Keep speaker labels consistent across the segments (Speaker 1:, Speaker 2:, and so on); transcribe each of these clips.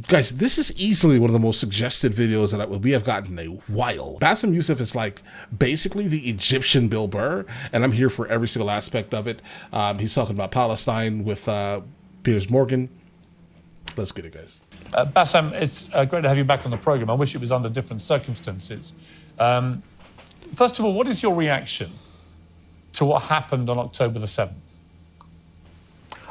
Speaker 1: Guys, this is easily one of the most suggested videos that we have gotten in a while. Bassem Youssef is like basically the Egyptian Bill Burr, and I'm here for every single aspect of it. He's talking about Palestine with Piers Morgan. Let's get it, guys.
Speaker 2: Bassem, it's great to have you back on the program. I wish it was under different circumstances. First of all, what is your reaction to what happened on October the 7th?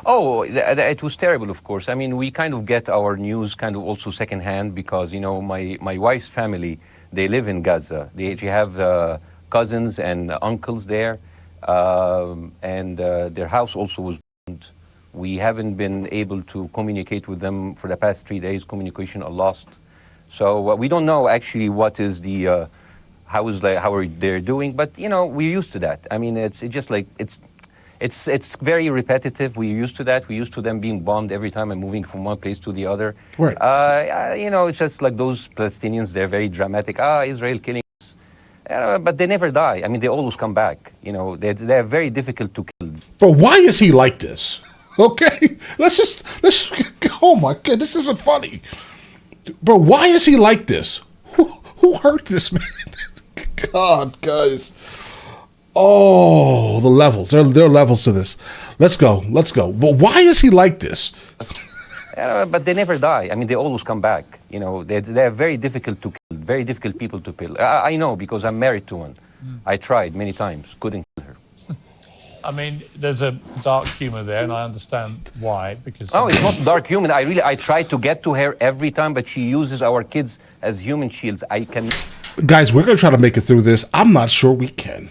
Speaker 3: Oh, it was terrible, of course. I mean, we kind of get our news kind of also secondhand because, you know, my wife's family, they live in Gaza. They have cousins and uncles there, and their house also was burned. We haven't been able to communicate with them for the past 3 days. Communication are lost. So we don't know actually what is the, how are they doing, but, you know, we're used to that. I mean, it's just like, it's very repetitive. We're used to that. We're used to them being bombed every time and moving from one place to the other.
Speaker 1: Right.
Speaker 3: You know, it's just like those Palestinians, they're very dramatic. Israel killing us. But they never die. I mean, they always come back. You know, they're very difficult to kill.
Speaker 1: But why is he like this? Okay, let's oh my God, this isn't funny. But why is he like this? Who hurt this man? God, guys. Oh, the levels. There are levels to this. Let's go. But why is he like this?
Speaker 3: But they never die. I mean, they always come back. You know, they're very difficult to kill, very difficult people to kill. I know because I'm married to one. I tried many times, couldn't kill her.
Speaker 2: I mean, there's a dark humor there, and I understand why. Because
Speaker 3: no, it's not dark humor. I try to get to her every time, but she uses our kids as human shields.
Speaker 1: Guys, we're gonna try to make it through this. I'm not sure we can.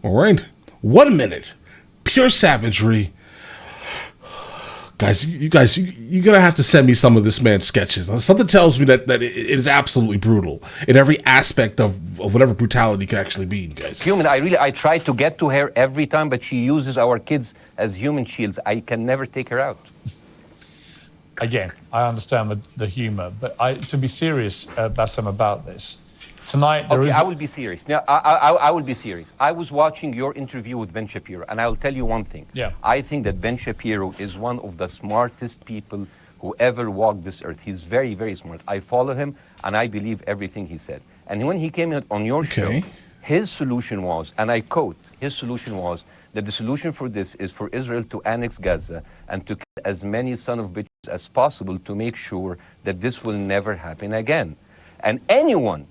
Speaker 1: All right, 1 minute, pure savagery. Guys, you're gonna have to send me some of this man's sketches. Something tells me that it is absolutely brutal in every aspect of whatever brutality can actually be, guys.
Speaker 3: Human, I try to get to her every time, but she uses our kids as human shields. I can never take her out.
Speaker 2: Again, I understand the humor, but to be serious, Bassem, about this. Tonight,
Speaker 3: I will be serious. Now, I will be serious. I was watching your interview with Ben Shapiro, and I'll tell you one thing.
Speaker 2: Yeah.
Speaker 3: I think that Ben Shapiro is one of the smartest people who ever walked this earth. He's very, very smart. I follow him, and I believe everything he said. And when he came on your show, his solution was, and I quote, his solution was that the solution for this is for Israel to annex Gaza and to kill as many son of bitches as possible to make sure that this will never happen again. And anyone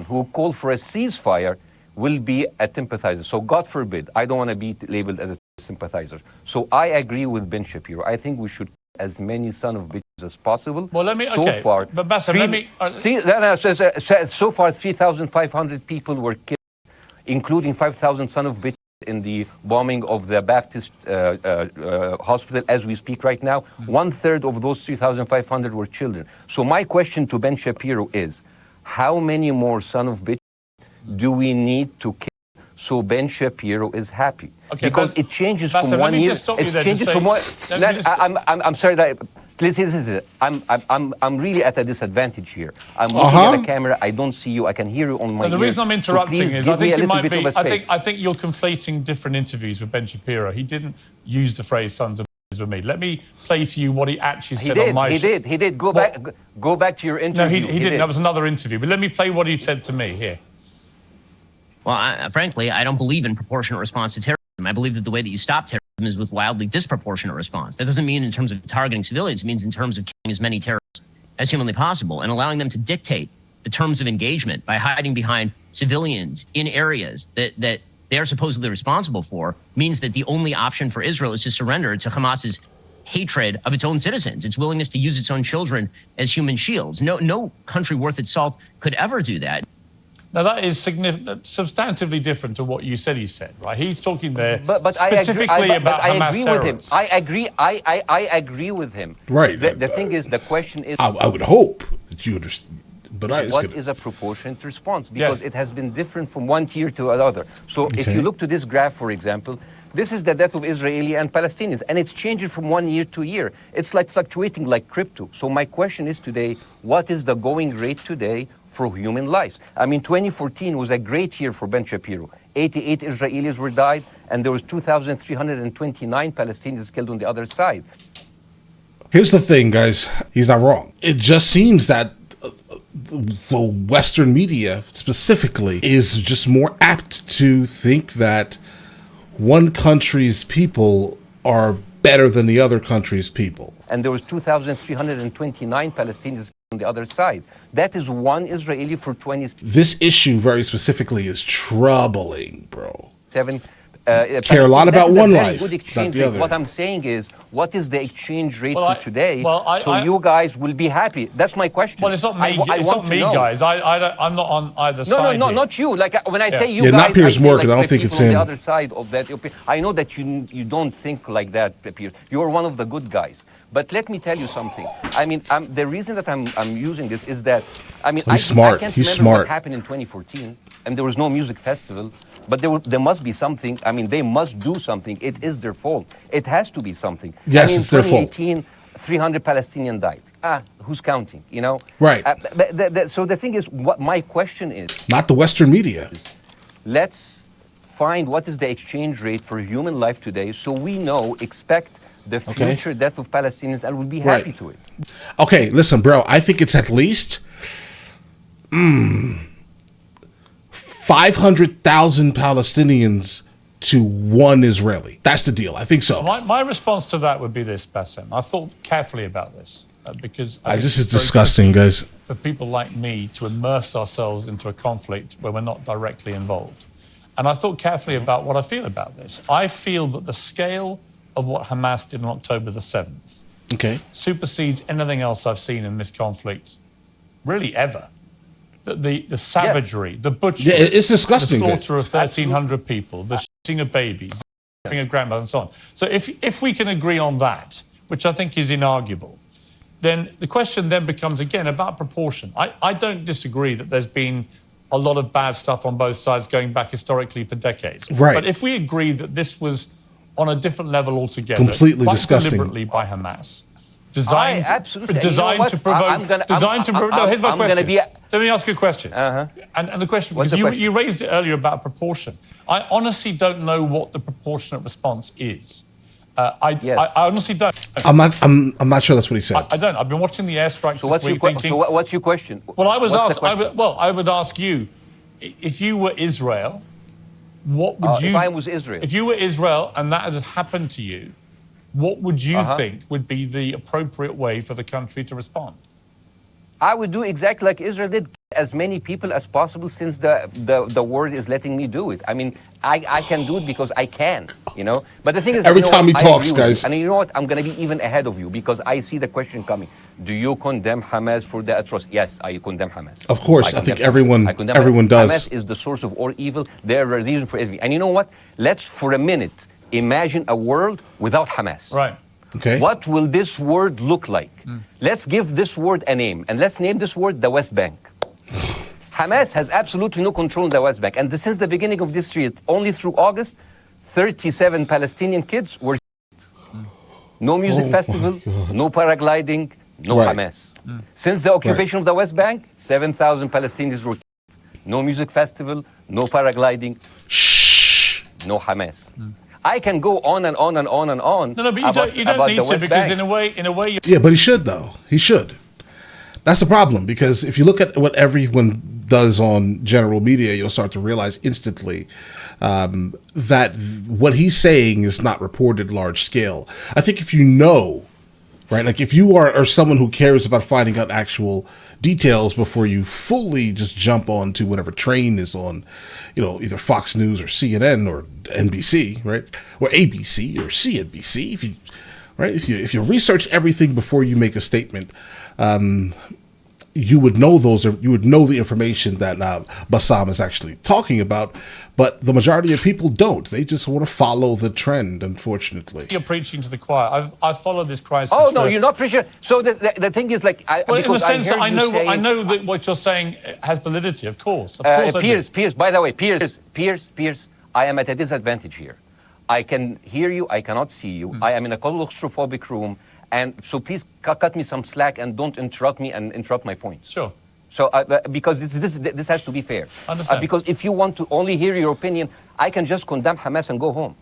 Speaker 3: who called for a ceasefire will be a sympathizer. So God forbid, I don't want to be labeled as a sympathizer. So I agree with Ben Shapiro. I think we should kill as many son of bitches as possible.
Speaker 2: Well, let me,
Speaker 3: so
Speaker 2: okay,
Speaker 3: far,
Speaker 2: but Bassem, let me...
Speaker 3: so far, 3,500 people were killed, including 5,000 son of bitches in the bombing of the Baptist hospital as we speak right now. 1/3 of those 3,500 were children. So my question to Ben Shapiro is, how many more son of bitches do we need to kill so Ben Shapiro is happy?
Speaker 2: Okay,
Speaker 3: because it changes
Speaker 2: Bassem,
Speaker 3: from 1 year.
Speaker 2: It
Speaker 3: changes from one. I'm sorry that. Listen. I'm really at a disadvantage here. I'm looking at the camera. I don't see you. I can hear you on my.
Speaker 2: The reason I'm interrupting
Speaker 3: so
Speaker 2: is I think you might be. I think you're conflating different interviews with Ben Shapiro. He didn't use the phrase "sons of." With me. Let me play to you what he actually said on my show.
Speaker 3: He did. Go back to your interview.
Speaker 2: No, he didn't. That was another interview. But let me play what he said to me here.
Speaker 4: Well, frankly, I don't believe in proportionate response to terrorism. I believe that the way that you stop terrorism is with wildly disproportionate response. That doesn't mean in terms of targeting civilians. It means in terms of killing as many terrorists as humanly possible and allowing them to dictate the terms of engagement by hiding behind civilians in areas that they are supposedly responsible for means that the only option for Israel is to surrender to Hamas's hatred of its own citizens, its willingness to use its own children as human shields. No country worth its salt could ever do that.
Speaker 2: Now, that is substantively different to what you said he said, right? He's talking there
Speaker 3: but
Speaker 2: specifically about Hamas terrorists.
Speaker 3: I agree with him.
Speaker 1: Right.
Speaker 3: The thing is, the question is...
Speaker 1: I would hope that you understand. But
Speaker 3: what is a proportionate response? Because it has been different from one tier to another. So if you look to this graph, for example, this is the death of Israeli and Palestinians, and it's changing from 1 year to year. It's like fluctuating like crypto. So my question is today, what is the going rate today for human lives? I mean, 2014 was a great year for Ben Shapiro. 88 Israelis were died, and there was 2,329 Palestinians killed on the other side.
Speaker 1: Here's the thing, guys. He's not wrong. It just seems that the Western media specifically is just more apt to think that one country's people are better than the other country's people.
Speaker 3: And there was 2,329 Palestinians on the other side. That is one Israeli for 27.
Speaker 1: This issue very specifically is troubling, bro.
Speaker 3: Care
Speaker 1: a lot about one life,
Speaker 3: good
Speaker 1: not
Speaker 3: exchange
Speaker 1: the
Speaker 3: rate.
Speaker 1: other.
Speaker 3: What I'm saying is, what is the exchange rate
Speaker 2: Well,
Speaker 3: for today?
Speaker 2: I-
Speaker 3: you guys will be happy. That's my question.
Speaker 2: Well, it's not me. It's
Speaker 3: want
Speaker 2: not
Speaker 3: to
Speaker 2: me,
Speaker 3: know.
Speaker 2: guys. I'm not on either side.
Speaker 3: No,
Speaker 2: here.
Speaker 3: not you. Like when I say you
Speaker 1: Yeah,
Speaker 3: guys,
Speaker 1: not Piers
Speaker 3: I say,
Speaker 1: Morgan.
Speaker 3: like,
Speaker 1: I don't
Speaker 3: the
Speaker 1: think it's
Speaker 3: people on
Speaker 1: him.
Speaker 3: the other side of that. I know that you don't think like that, Piers. You're one of the good guys. But let me tell you something. I mean, the reason that I'm using this is that
Speaker 1: He's smart.
Speaker 3: I can't
Speaker 1: He's
Speaker 3: remember
Speaker 1: smart.
Speaker 3: what happened in 2014, and there was no music festival. But there must be something. I mean, they must do something. It is their fault. It has to be something.
Speaker 1: Yes, it's their fault.
Speaker 3: In 2018, 300 Palestinians died. Who's counting? You know.
Speaker 1: Right.
Speaker 3: So the thing is, what my question is,
Speaker 1: Not the Western media.
Speaker 3: let's find what is the exchange rate for human life today, so we know, expect the
Speaker 1: Okay.
Speaker 3: future death of Palestinians, and we'll be happy
Speaker 1: Right.
Speaker 3: to it.
Speaker 1: Okay, listen, bro. I think it's at least 500,000 Palestinians to one Israeli. That's the deal. I think so.
Speaker 2: My response to that would be this, Bassem. I thought carefully about this because I think
Speaker 1: This is
Speaker 2: it's very
Speaker 1: disgusting, guys.
Speaker 2: for people like me to immerse ourselves into a conflict where we're not directly involved. And I thought carefully about what I feel about this. I feel that the scale of what Hamas did on October the 7th
Speaker 1: Okay.
Speaker 2: supersedes anything else I've seen in this conflict, really ever. The savagery, the butchery,
Speaker 1: Yeah, it's disgusting,
Speaker 2: the
Speaker 1: guys.
Speaker 2: slaughter of 1,300 people, the shooting of babies, the raping of grandmothers, and so on. So if we can agree on that, which I think is inarguable, then the question then becomes, again, about proportion. I don't disagree that there's been a lot of bad stuff on both sides going back historically for decades.
Speaker 1: Right.
Speaker 2: But if we agree that this was on a different level altogether,
Speaker 1: Completely
Speaker 2: quite
Speaker 1: disgusting.
Speaker 2: deliberately by Hamas, designed,
Speaker 3: absolutely.
Speaker 2: designed
Speaker 3: And
Speaker 2: to
Speaker 3: you know what?
Speaker 2: provoke, designed to provoke. No, here's my
Speaker 3: I'm gonna
Speaker 2: question.
Speaker 3: be
Speaker 2: Let me ask you a question.
Speaker 3: Uh-huh.
Speaker 2: And the question,
Speaker 3: What's
Speaker 2: because
Speaker 3: the question?
Speaker 2: you raised it earlier about proportion. I honestly don't know what the proportionate response is.
Speaker 3: Yes.
Speaker 2: I honestly don't.
Speaker 1: I'm not sure that's what he said.
Speaker 2: I don't. I've been watching the airstrikes
Speaker 3: So
Speaker 2: this
Speaker 3: what's
Speaker 2: week
Speaker 3: your
Speaker 2: thinking...
Speaker 3: what's your question?
Speaker 2: Well, I was
Speaker 3: What's the
Speaker 2: asked.
Speaker 3: question?
Speaker 2: I would ask you, if you were Israel, what would you?
Speaker 3: If I was Israel.
Speaker 2: If you were Israel and that had happened to you, what would you think would be the appropriate way for the country to respond?
Speaker 3: I would do exactly like Israel did, as many people as possible, since the world is letting me do it. I mean, I can do it because I can, you know. But the thing is,
Speaker 1: Every
Speaker 3: you know
Speaker 1: time
Speaker 3: what?
Speaker 1: he
Speaker 3: I
Speaker 1: talks,
Speaker 3: agree with you.
Speaker 1: guys.
Speaker 3: And you know what? I'm going to be even ahead of you because I see the question coming. Do you condemn Hamas for the atrocity? Yes, I condemn Hamas.
Speaker 1: Of course, I think everyone
Speaker 3: condemn
Speaker 1: everyone
Speaker 3: Hamas.
Speaker 1: does.
Speaker 3: Hamas is the source of all evil. They're a reason for everything. And you know what? Let's, for a minute, imagine a world without Hamas.
Speaker 2: Right.
Speaker 1: Okay.
Speaker 3: What will this word look like? Let's give this word a name, and let's name this word the West Bank. Hamas has absolutely no control in the West Bank, and since the beginning of this year, only through August, 37 Palestinian kids were killed. No music festival, no paragliding, no
Speaker 1: Right.
Speaker 3: Hamas. Since the occupation of the West Bank, 7,000 Palestinians were killed. No music festival, no paragliding,
Speaker 1: Shh.
Speaker 3: no Hamas. I can go on and on and on and on.
Speaker 2: No, but you
Speaker 3: about,
Speaker 2: don't
Speaker 3: about
Speaker 2: need
Speaker 3: the
Speaker 2: to
Speaker 3: West
Speaker 2: because
Speaker 3: Bank.
Speaker 2: in a way, you
Speaker 1: Yeah, but he should though. He should. That's the problem because if you look at what everyone does on general media, you'll start to realize instantly that what he's saying is not reported large scale. I think if you know, right, like if you are someone who cares about finding out actual details before you fully just jump onto whatever train is on, you know, either Fox News or CNN or NBC, right, or ABC or CNBC, if you research everything before you make a statement, you would know the information that Bassem is actually talking about, but the majority of people don't. They just want to follow the trend, unfortunately.
Speaker 2: you're preaching to the choir. I've followed this crisis.
Speaker 3: Oh no,
Speaker 2: for-
Speaker 3: you're not pretty sure. So the thing is, like,
Speaker 2: Well, in the
Speaker 3: because
Speaker 2: sense that
Speaker 3: heard you saying,
Speaker 2: I know that what you're saying has validity. Of course, I do.
Speaker 3: Piers. By the way, Piers. I am at a disadvantage here. I can hear you. I cannot see you. I am in a claustrophobic room, and so please cut me some slack and don't interrupt me and interrupt my points.
Speaker 2: Sure.
Speaker 3: So because this has to be fair.
Speaker 2: Understand.
Speaker 3: Because if you want to only hear your opinion, I can just condemn Hamas and go home.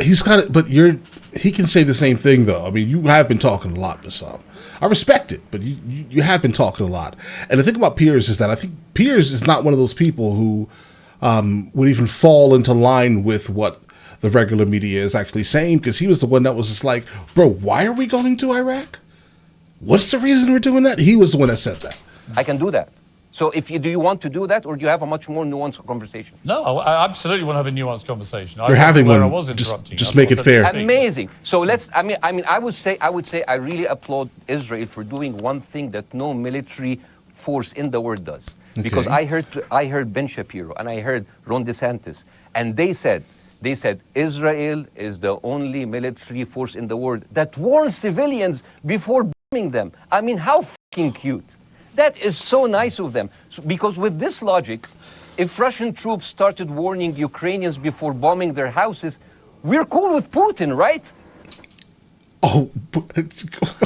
Speaker 1: He's kind of, but he can say the same thing though. I mean, you have been talking a lot, Bassem. I respect it, but you have been talking a lot. And the thing about Piers is that I think Piers is not one of those people who would even fall into line with what the regular media is actually saying, because he was the one that was just like, bro, why are we going to Iraq? What's the reason we're doing that? He was the one that said that.
Speaker 3: I can do that. So do you want to do that, or do you have a much more nuanced conversation?
Speaker 2: No, I absolutely want to have a nuanced conversation.
Speaker 1: We're having one.
Speaker 2: I was interrupting.
Speaker 1: Just make it fair.
Speaker 3: Amazing. So I would say I really applaud Israel for doing one thing that no military force in the world does.
Speaker 1: Okay.
Speaker 3: Because I heard Ben Shapiro and I heard Ron DeSantis, and they said Israel is the only military force in the world that warns civilians before bombing them. I mean, how fucking cute. That is so nice of them. Because with this logic, if Russian troops started warning Ukrainians before bombing their houses, we're cool with Putin, right?
Speaker 1: Oh,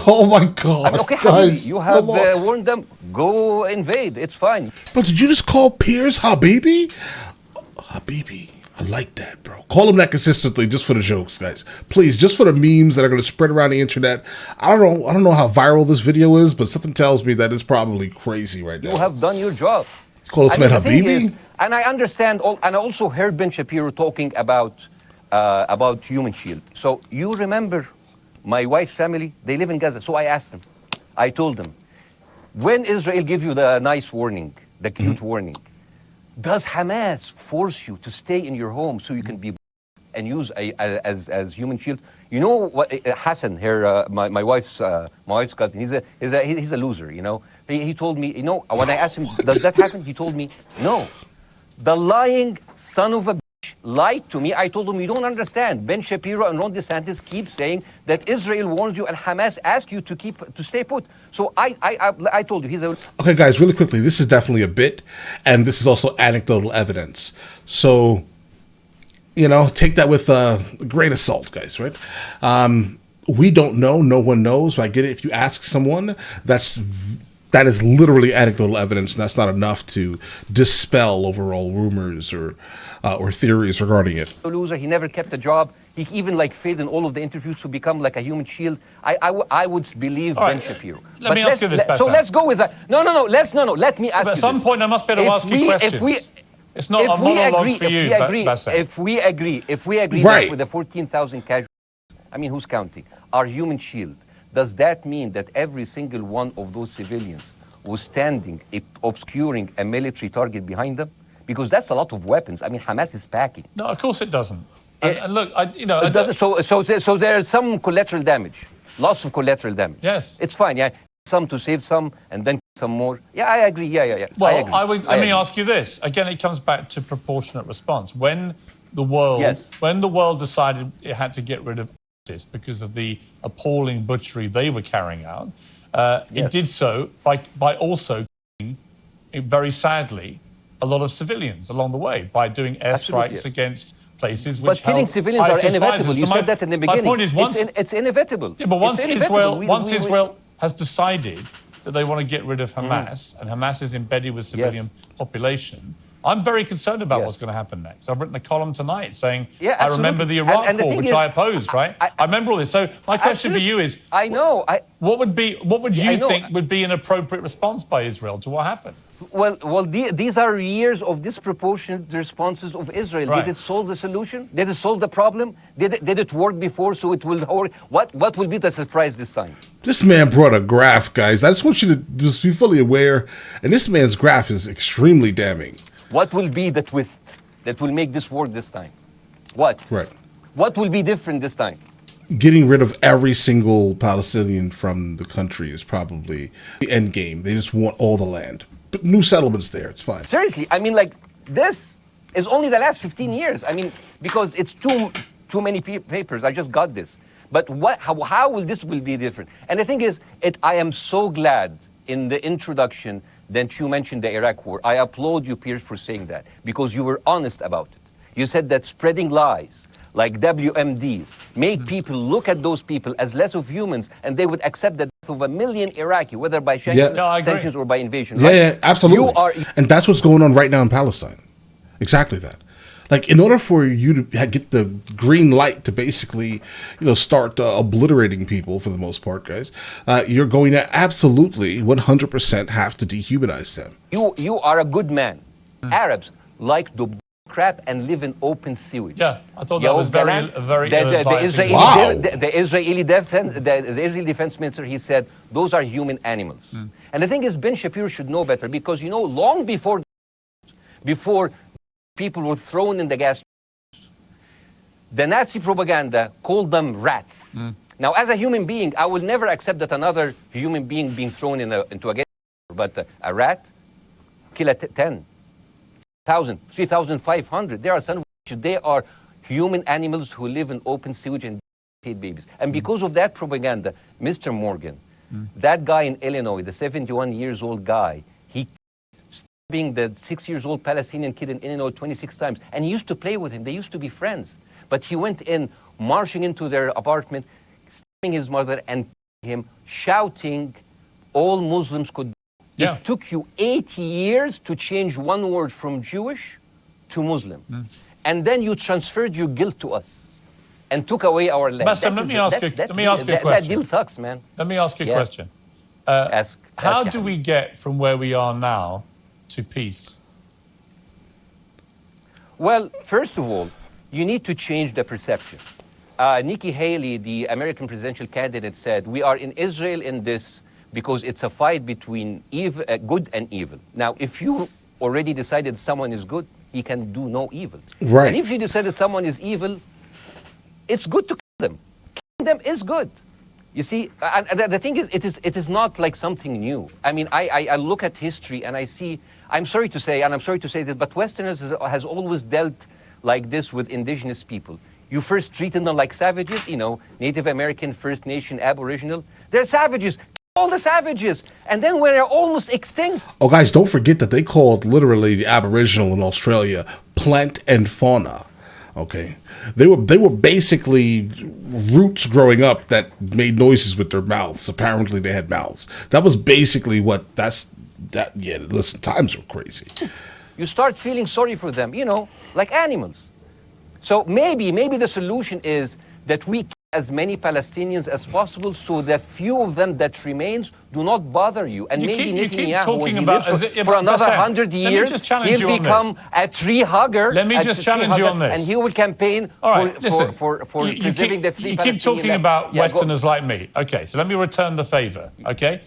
Speaker 1: oh my God.
Speaker 3: I mean, okay,
Speaker 1: guys,
Speaker 3: Habibi, you have warned them, go invade, it's fine.
Speaker 1: But did you just call Piers Habibi? Habibi. I like that, bro. Call him that consistently just for the jokes, guys. Please, just for the memes that are going to spread around the internet. I don't know how viral this video is, but something tells me that it's probably crazy right now.
Speaker 3: You have done your job.
Speaker 1: Call this man Habibi?
Speaker 3: And I understand, and I also heard Ben Shapiro talking about human shield. So you remember my wife's family, they live in Gaza. So I asked them, I told them, when Israel give you the nice warning, the cute warning, does Hamas force you to stay in your home so you can be and use as human shield? You know what? Hassan, my wife's cousin, he's a loser. You know, he told me. You know, when I asked him, does that happen? He told me, no. The lying son of a bitch lied to me. I told him, you don't understand. Ben Shapiro and Ron DeSantis keep saying that Israel warned you and Hamas asked you to stay put. So I told you he's a...
Speaker 1: Okay, guys, really quickly, this is definitely a bit, and this is also anecdotal evidence. So, you know, take that with a grain of salt, guys, right? We don't know, no one knows, but I get it. If you ask someone, that is literally anecdotal evidence, and that's not enough to dispel overall rumors or theories regarding it.
Speaker 3: Loser, he never kept a job. He even failed in all of the interviews to become like a human shield. I would believe Ben Shapiro.
Speaker 2: Let me ask you this,
Speaker 3: So let's go with that. No. Let me ask you
Speaker 2: At some point, I must be able to ask you questions. It's not a monologue for you, Bassem.
Speaker 3: If we agree
Speaker 1: right.
Speaker 3: that with the 14,000 casualties, I mean, who's counting, our human shield, does that mean that every single one of those civilians was standing, obscuring a military target behind them? Because that's a lot of weapons. I mean, Hamas is packing.
Speaker 2: No, of course it doesn't. And look,
Speaker 3: so there's some collateral damage, lots of collateral damage.
Speaker 2: Yes,
Speaker 3: it's fine. Yeah, some to save some, and then some more. Yeah, I agree. Yeah.
Speaker 2: Well, let me ask you this again. It comes back to proportionate response. When the world decided it had to get rid of ISIS because of the appalling butchery they were carrying out, it did so by also killing, very sadly, a lot of civilians along the way by doing airstrikes against places which
Speaker 3: but killing civilians are inevitable. You said that in the beginning.
Speaker 2: My point is,
Speaker 3: it's inevitable.
Speaker 2: Yeah, but once Israel has decided that they want to get rid of Hamas, and Hamas is embedded with civilian population, I'm very concerned about what's going to happen next. I've written a column tonight saying, I remember the Iraq War, which I opposed, right? I remember all this. So my question for you is, what would you think would be an appropriate response by Israel to what happened?
Speaker 3: Well, these are years of disproportionate responses of Israel.
Speaker 2: Right.
Speaker 3: Did it solve the solution? Did it solve the problem? Did it work before, so it will work? What will be the surprise this time?
Speaker 1: This man brought a graph, guys. I just want you to just be fully aware. And this man's graph is extremely damning.
Speaker 3: What will be the twist that will make this work this time? What?
Speaker 1: Right.
Speaker 3: What will be different this time?
Speaker 1: Getting rid of every single Palestinian from the country is probably the end game. They just want all the land. But new settlements there, it's fine.
Speaker 3: Seriously, I mean, this is only the last 15 years. I mean, because it's too many papers. I just got this. But how will this be different? And the thing is, I am so glad in the introduction that you mentioned the Iraq War. I applaud you, Piers, for saying that, because you were honest about it. You said that spreading lies like WMDs make people look at those people as less of humans, and they would accept the death of 1 million Iraqi, whether by sanctions or by invasion.
Speaker 1: Yeah,
Speaker 3: right?
Speaker 1: yeah, absolutely. And that's what's going on right now in Palestine. Exactly that. Like, in order for you to get the green light to basically, start obliterating people for the most part, guys, you're going to absolutely 100% have to dehumanize them.
Speaker 3: You are a good man. Arabs like to crap and live in open sewage.
Speaker 2: Yeah, I thought that was very
Speaker 3: the Israeli defense minister, he said, those are human animals. And the thing is, Ben Shapiro should know better, because, long before people were thrown in the gas, the Nazi propaganda called them rats. Now, as a human being, I will never accept that another human being being thrown into a gas, but a rat, kill at 10,000, 3,500. There are some, they are human animals who live in open sewage and eat babies. And because of that propaganda, Mr. Morgan, that guy in Illinois, the 71 years old guy, he being the 6-year-old Palestinian kid in Illinois 26 times, and he used to play with him. They used to be friends. But he went in, marching into their apartment, stabbing his mother and him, shouting, all Muslims could.
Speaker 2: Yeah.
Speaker 3: It took you 80 years to change one word from Jewish to Muslim. And then you transferred your guilt to us and took away our land.
Speaker 2: Bassem, let me ask you a question.
Speaker 3: That deal sucks, man.
Speaker 2: Let me ask you a question.
Speaker 3: How
Speaker 2: do we get from where we are now to peace?
Speaker 3: Well, first of all, you need to change the perception. Nikki Haley, the American presidential candidate, said, we are in Israel in this because it's a fight between good and evil. Now, if you already decided someone is good, he can do no evil.
Speaker 1: Right.
Speaker 3: And if you decided someone is evil, it's good to kill them. Killing them is good. You see, the thing is, it is not like something new. I mean, I look at history and I see, I'm sorry to say that, but Westerners has always dealt like this with indigenous people. You first treated them like savages, Native American, First Nation, Aboriginal. They're savages. All the savages. And then when they're almost extinct.
Speaker 1: Oh, guys, don't forget that they called literally the Aboriginal in Australia plant and fauna. Okay, they were basically roots growing up that made noises with their mouths. Apparently, they had mouths. That was basically Yeah, listen, times were crazy.
Speaker 3: You start feeling sorry for them, like animals. So maybe the solution is that we kill as many Palestinians as possible, so the few of them that remains do not bother you. And maybe Netanyahu, when he lives for another 100 years, he'll become a tree hugger.
Speaker 2: Let me just challenge you on this.
Speaker 3: And he will campaign for preserving the three Palestinian.
Speaker 2: You keep talking about Westerners like me. Okay, so let me return the favor, okay?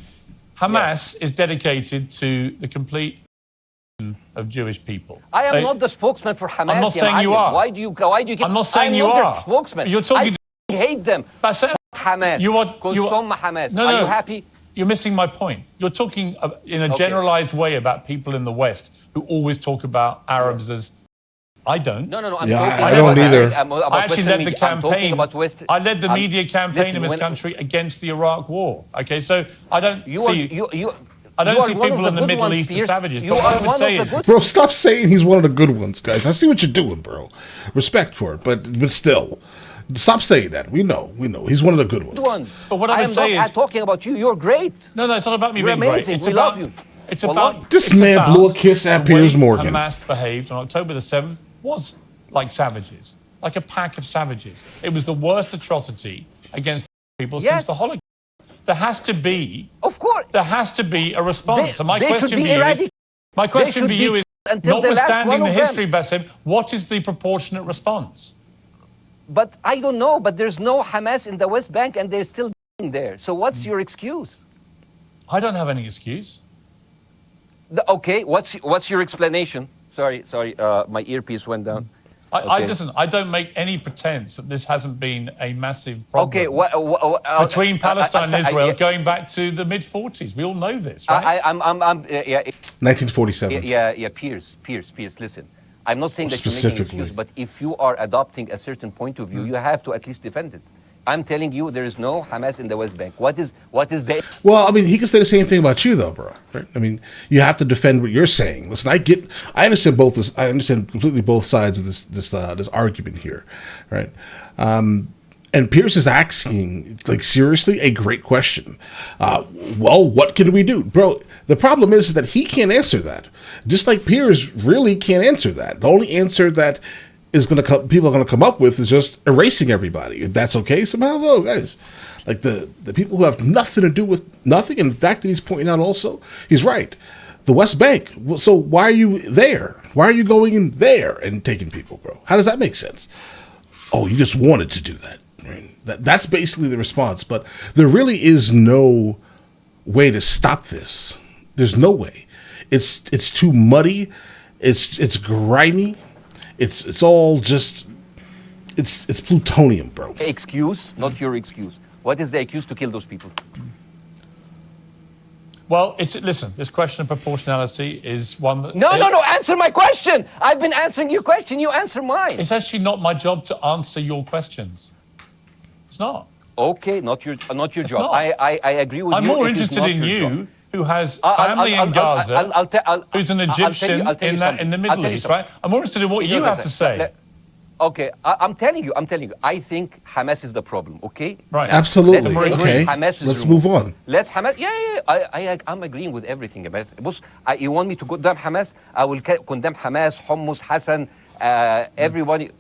Speaker 2: Hamas is dedicated to the complete of Jewish people.
Speaker 3: I am not the spokesman for Hamas.
Speaker 2: I'm not saying you are.
Speaker 3: Why do you keep...
Speaker 2: I'm not saying you are.
Speaker 3: Spokesman.
Speaker 2: You're talking...
Speaker 3: I hate them.
Speaker 2: Bassem,
Speaker 3: Hamas. Hamas.
Speaker 2: No,
Speaker 3: are you happy?
Speaker 2: You're missing my point. You're talking in a generalized way about people in the West who always talk about Arabs as... I don't.
Speaker 3: No.
Speaker 1: I don't either.
Speaker 2: I actually led the campaign. I led the media campaign in this country against the Iraq War. Okay, so I don't see people in the Middle East as savages. But what I would say is,
Speaker 1: bro, stop saying he's one of the good ones, guys. I see what you're doing, bro. Respect for it, but still, stop saying that. We know. He's one of the good ones.
Speaker 3: But what I would say is, I'm talking about you. You're great.
Speaker 2: No, it's not about me being
Speaker 3: amazing.
Speaker 2: Great.
Speaker 3: We love you.
Speaker 2: It's about
Speaker 1: this man blew a kiss at Piers Morgan.
Speaker 2: Hamas behaved on October the 7th was like savages, like a pack of savages. It was the worst atrocity against people since the Holocaust. There has to be,
Speaker 3: of course,
Speaker 2: there has to be a response. And my question for you is, notwithstanding the history, Bassem, what is the proportionate response?
Speaker 3: But I don't know. But there's no Hamas in the West Bank, and they're still there. So what's your excuse?
Speaker 2: I don't have any excuse.
Speaker 3: Okay, what's your explanation? Sorry, my earpiece went down.
Speaker 2: Listen, I don't make any pretense that this hasn't been a massive problem between Palestine and Israel going back to the mid-40s. We all know this, right?
Speaker 1: 1947.
Speaker 3: Yeah, Piers, listen. I'm not saying that you're making an excuse, but if you are adopting a certain point of view, you have to at least defend it. I'm telling you, there is no Hamas in the West Bank. What is the...
Speaker 1: Well, I mean, he can say the same thing about you, though, bro. Right? I mean, you have to defend what you're saying. Listen, I understand I understand completely both sides of this argument here, right? And Piers is asking, like, seriously, a great question. Well, what can we do, bro? The problem is that he can't answer that. Just like Piers really can't answer that. The only answer that people are gonna come up with is just erasing everybody. If that's okay somehow, though, guys. Like the people who have nothing to do with nothing, and the fact that he's pointing out also, he's right. The West Bank. So why are you there? Why are you going in there and taking people, bro? How does that make sense? Oh, you just wanted to do that. Right? That's basically the response. But there really is no way to stop this. There's no way. It's too muddy. It's grimy. It's all just it's plutonium, bro.
Speaker 3: Excuse, not your excuse. What is the excuse to kill those people?
Speaker 2: Well, listen, this question of proportionality is one that...
Speaker 3: No, answer my question. I've been answering your question. You answer mine.
Speaker 2: It's actually not my job to answer your questions. It's not.
Speaker 3: Okay, not your job.
Speaker 2: Not.
Speaker 3: I agree with you.
Speaker 2: I'm more interested in you, who has family in Gaza, who's an Egyptian in the Middle East, right? I'm more interested in what you have to say.
Speaker 3: Okay, I'm telling you. I think Hamas is the problem. Okay.
Speaker 2: Right.
Speaker 1: Absolutely. Okay. Let's move on.
Speaker 3: Let's Hamas. Yeah. I'm agreeing with everything. You want me to condemn Hamas? I will condemn Hamas, Hummus, Hassan, everybody.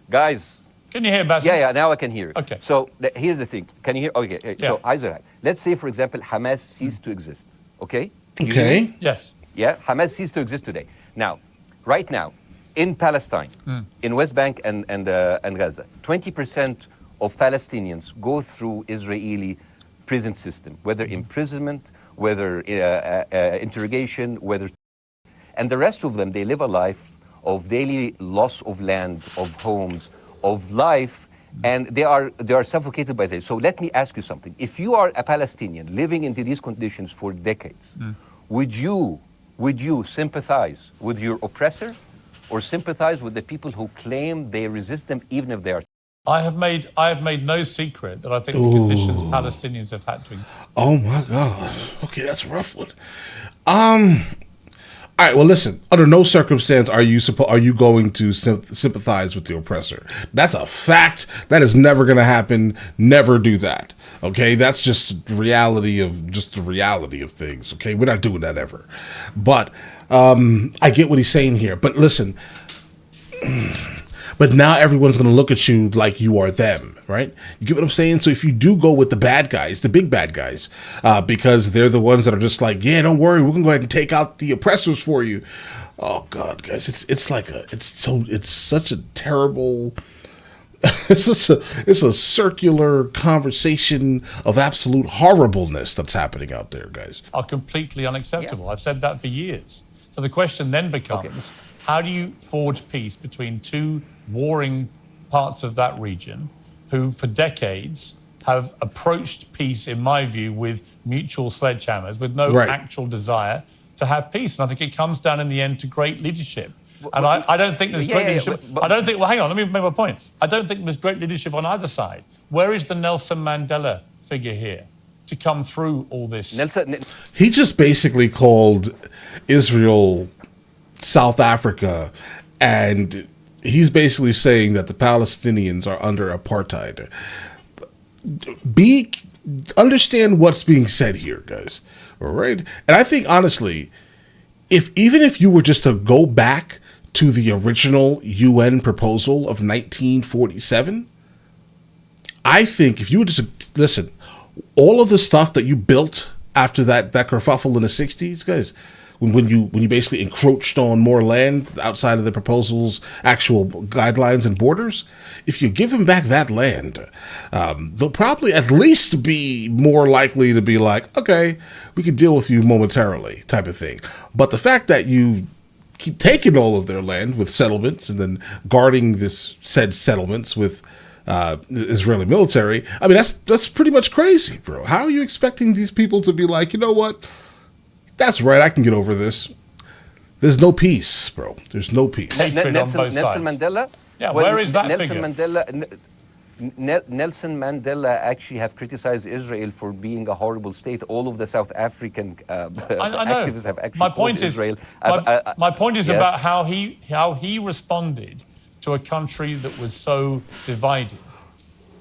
Speaker 3: Guys.
Speaker 2: Can you hear, Bassem?
Speaker 3: Yeah. Now I can hear.
Speaker 2: Okay.
Speaker 3: So here's the thing. Can you hear? Okay.
Speaker 2: Yeah.
Speaker 3: So Isaac, let's say, for example, Hamas ceased to exist. Okay.
Speaker 1: Okay.
Speaker 2: Yes.
Speaker 3: Yeah. Hamas ceased to exist today. Now, right now. In Palestine, in West Bank and Gaza, 20% of Palestinians go through Israeli prison system, whether imprisonment, whether interrogation, and the rest of them, they live a life of daily loss of land, of homes, of life, and they are suffocated by this. So let me ask you something. If you are a Palestinian living into these conditions for decades, would you sympathize with your oppressor? Or sympathize with the people who claim they resist them, even if they are.
Speaker 2: I have made no secret that I think the conditions Palestinians have had to.
Speaker 1: Oh my God. Okay, that's a rough one. All right. Well, listen. Under no circumstance are you going to sympathize with the oppressor. That's a fact. That is never going to happen. Never do that. Okay, that's just the reality of things. Okay, we're not doing that ever. But I get what he's saying here. But listen, but now everyone's going to look at you like you are them, right? You get what I'm saying? So if you do go with the bad guys, the big bad guys, because they're the ones that are just like, yeah, don't worry, we're going to go ahead and take out the oppressors for you. Oh God, guys, it's such a terrible. It's a circular conversation of absolute horribleness that's happening out there, guys.
Speaker 2: Are completely unacceptable. Yeah. I've said that for years. So the question then becomes, how do you forge peace between two warring parts of that region who for decades have approached peace, in my view, with mutual sledgehammers, with no actual desire to have peace? And I think it comes down in the end to great leadership. And I don't think there's great leadership. I don't think, well, hang on, let me make my point. I don't think there's great leadership on either side. Where is the Nelson Mandela figure here to come through all this?
Speaker 1: He just basically called Israel South Africa, and he's basically saying that the Palestinians are under apartheid. Understand what's being said here, guys. All right? And I think, honestly, even if you were just to go back to the original UN proposal of 1947, I think if you would just listen, all of the stuff that you built after that kerfuffle in the 60s, guys, when you basically encroached on more land outside of the proposal's actual guidelines and borders, if you give them back that land, they'll probably at least be more likely to be like, okay, we can deal with you momentarily, type of thing. But the fact that you keep taking all of their land with settlements and then guarding this said settlements with the Israeli military, I mean, that's pretty much crazy, bro. How are you expecting these people to be like, you know what? That's right, I can get over this. There's no peace, bro. There's no peace.
Speaker 3: Nelson Mandela?
Speaker 2: Yeah, where is that figure?
Speaker 3: Nelson Mandela actually have criticized Israel for being a horrible state. All of the South African activists have actually called Israel.
Speaker 2: My point is about how he responded to a country that was so divided.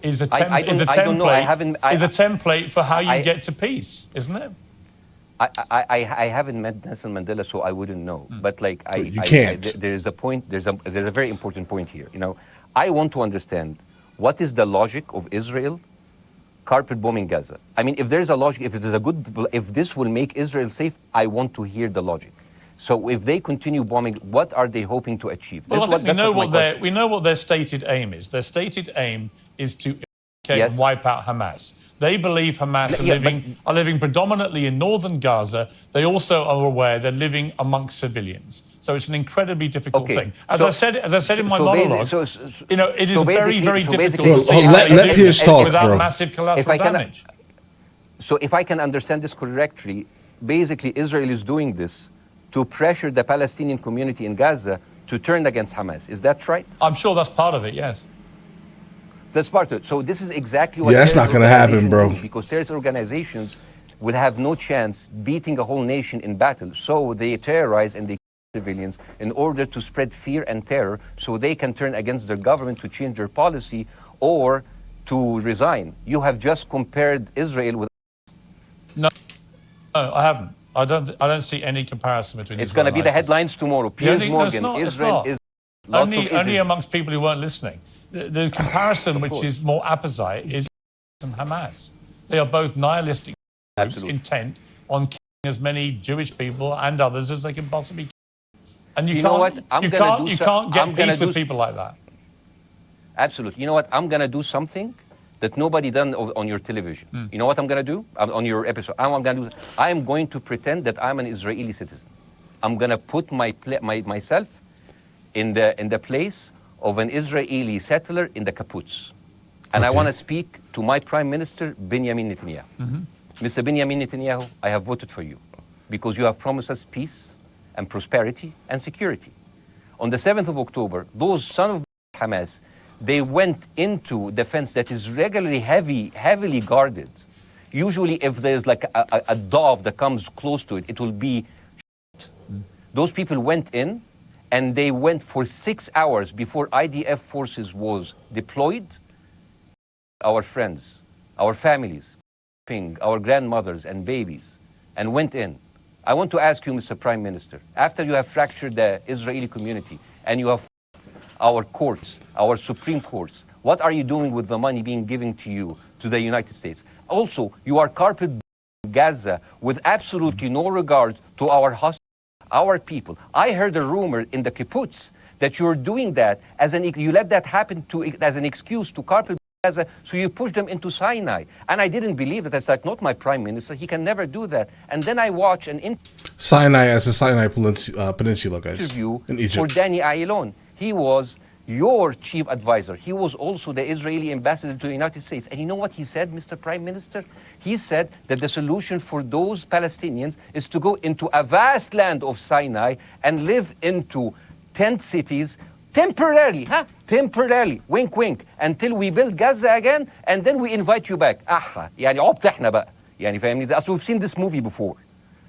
Speaker 2: Is a template for how you get to peace, isn't it?
Speaker 3: I haven't met Nelson Mandela, so I wouldn't know. But like,
Speaker 1: You can't.
Speaker 3: there's a point. There's a very important point here. You know, I want to understand what is the logic of Israel carpet bombing Gaza. I mean, if there's a logic, if it is a good, if this will make Israel safe, I want to hear the logic. So if they continue bombing, what are they hoping to achieve?
Speaker 2: Well, I think we know what their stated aim is. Their stated aim is to and wipe out Hamas. They believe Hamas are living predominantly in northern Gaza. They also are aware they're living amongst civilians. So it's an incredibly difficult thing. As I said in my monologue, you know, it is very, very difficult to see how
Speaker 1: let Piers talk,
Speaker 2: without
Speaker 1: bro.
Speaker 2: massive collateral damage.
Speaker 3: So if I can understand this correctly, basically Israel is doing this to pressure the Palestinian community in Gaza to turn against Hamas. Is that right?
Speaker 2: I'm sure that's part of it, yes.
Speaker 3: That's part of it. So this is exactly what
Speaker 1: that's not going to happen, bro.
Speaker 3: Because terrorist organizations will have no chance beating a whole nation in battle. So they terrorize and they kill civilians in order to spread fear and terror so they can turn against their government to change their policy or to resign. You have just compared Israel with...
Speaker 2: No, I haven't. I don't see any comparison between
Speaker 3: It's going to be the headlines tomorrow. Piers Morgan,
Speaker 2: Israel is... Only amongst people who weren't listening. The comparison, which is more apposite, is Hamas. They are both nihilistic groups intent on killing as many Jewish people and others as they can possibly kill. And you can't get peace with people like that.
Speaker 3: Absolutely. You know what? I'm going to do something that nobody done on your television. You know what I'm going to do on your episode? I'm going to pretend that I'm an Israeli citizen. I'm going to put myself in the place of an Israeli settler in the kibbutz. And I want to speak to my Prime Minister, Benjamin Netanyahu. Mr. Benjamin Netanyahu, I have voted for you because you have promised us peace and prosperity and security. On the 7th of October, those sons of Hamas, they went into the fence that is regularly heavily guarded. Usually if there's like a dove that comes close to it, it will be shot. Those people went in, and they went for 6 hours before IDF forces was deployed. Our friends, our families, our grandmothers and babies, and went in. I want to ask you, Mr. Prime Minister, after you have fractured the Israeli community and you have our courts, our Supreme Courts, what are you doing with the money being given to you, to the United States? Also, you are carpet Gaza with absolutely no regard to our people. I heard a rumor in the kibbutz that you're doing that you let that happen as an excuse to carpet Gaza, so you push them into Sinai. And I didn't believe that. That's like, not my prime minister. He can never do that. And then I watch an
Speaker 1: Sinai as the Sinai Peninsula, guys,
Speaker 3: interview
Speaker 1: in Egypt.
Speaker 3: For Danny Ayalon. He was your chief advisor. He was also the Israeli ambassador to the United States. And you know what he said, Mr. Prime Minister? He said that the solution for those Palestinians is to go into a vast land of Sinai and live into tent cities temporarily, temporarily, wink, wink, until we build Gaza again, and then we invite you back. يعني عبط احنا بقى. يعني فاهمني? We've seen this movie before.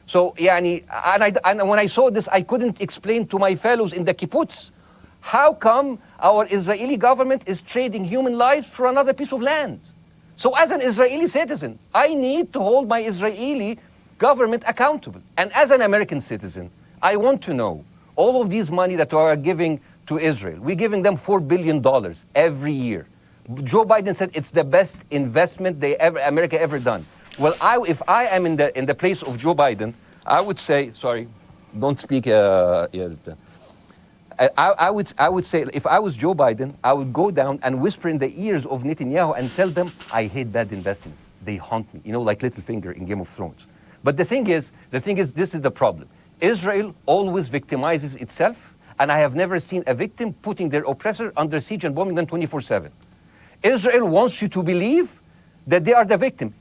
Speaker 3: So يعني, and when I saw this, I couldn't explain to my fellows in the kibbutz, how come our Israeli government is trading human lives for another piece of land? So as an Israeli citizen, I need to hold my Israeli government accountable. And as an American citizen, I want to know all of these money that we are giving to Israel. We're giving them $4 billion every year. Joe Biden said it's the best investment America ever done. Well, if I am in the place of Joe Biden, I would say, sorry, don't speak. I would say, if I was Joe Biden, I would go down and whisper in the ears of Netanyahu and tell them, I hate bad investment. They haunt me, like Littlefinger in Game of Thrones. But the thing is, this is the problem. Israel always victimizes itself, and I have never seen a victim putting their oppressor under siege and bombing them 24/7. Israel wants you to believe that they are the victim.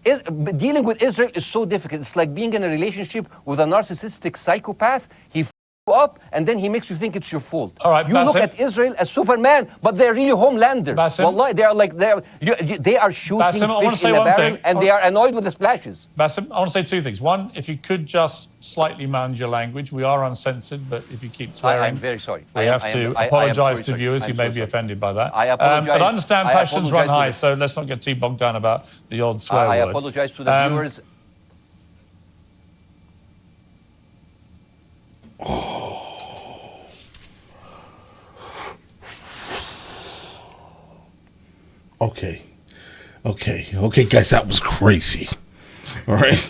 Speaker 3: Dealing with Israel is so difficult. It's like being in a relationship with a narcissistic psychopath. He you up, and then he makes you think it's your fault.
Speaker 2: All right,
Speaker 3: you
Speaker 2: Bassem.
Speaker 3: look at Israel as Superman, but they're really Homelander.
Speaker 2: Bassem.
Speaker 3: Wallahi, they are shooting
Speaker 2: Bassem, I wanna
Speaker 3: fish
Speaker 2: say
Speaker 3: in a
Speaker 2: one
Speaker 3: barrel,
Speaker 2: thing.
Speaker 3: and they are annoyed with the splashes.
Speaker 2: Bassem, I want to say two things. One, if you could just slightly manage your language. We are uncensored, but if you keep swearing...
Speaker 3: I'm very sorry.
Speaker 2: We have to apologise to viewers who may be offended by that. But I understand passions run high, so let's not get too bogged down about the odd swear word.
Speaker 3: I apologise to the viewers.
Speaker 1: Okay. Okay, guys, that was crazy. All right.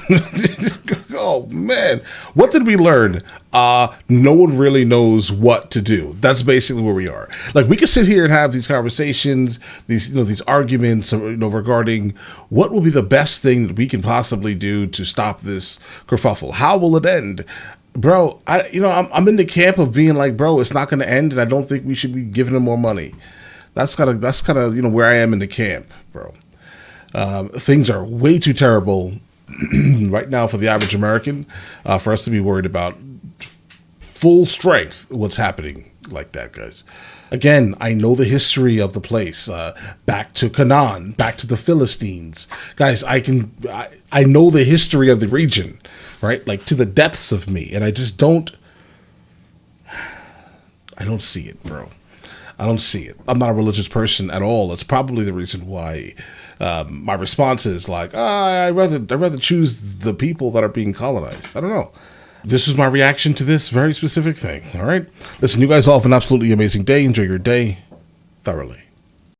Speaker 1: Oh man, what did we learn? No one really knows what to do. That's basically where we are. Like, we could sit here and have these conversations, these arguments, regarding what will be the best thing that we can possibly do to stop this kerfuffle. How will it end? Bro, I'm in the camp of being like, bro, it's not going to end, and I don't think we should be giving them more money. That's kind of where I am in the camp, bro. Things are way too terrible right now for the average American, for us to be worried about full strength what's happening like that, guys. Again, I know the history of the place, back to Canaan, back to the Philistines. Guys, I know the history of the region, right? Like, to the depths of me, and I don't see it, bro. I don't see it. I'm not a religious person at all. That's probably the reason why my response is like, I'd rather choose the people that are being colonized. I don't know. This is my reaction to this very specific thing. All right. Listen, you guys all have an absolutely amazing day. Enjoy your day thoroughly.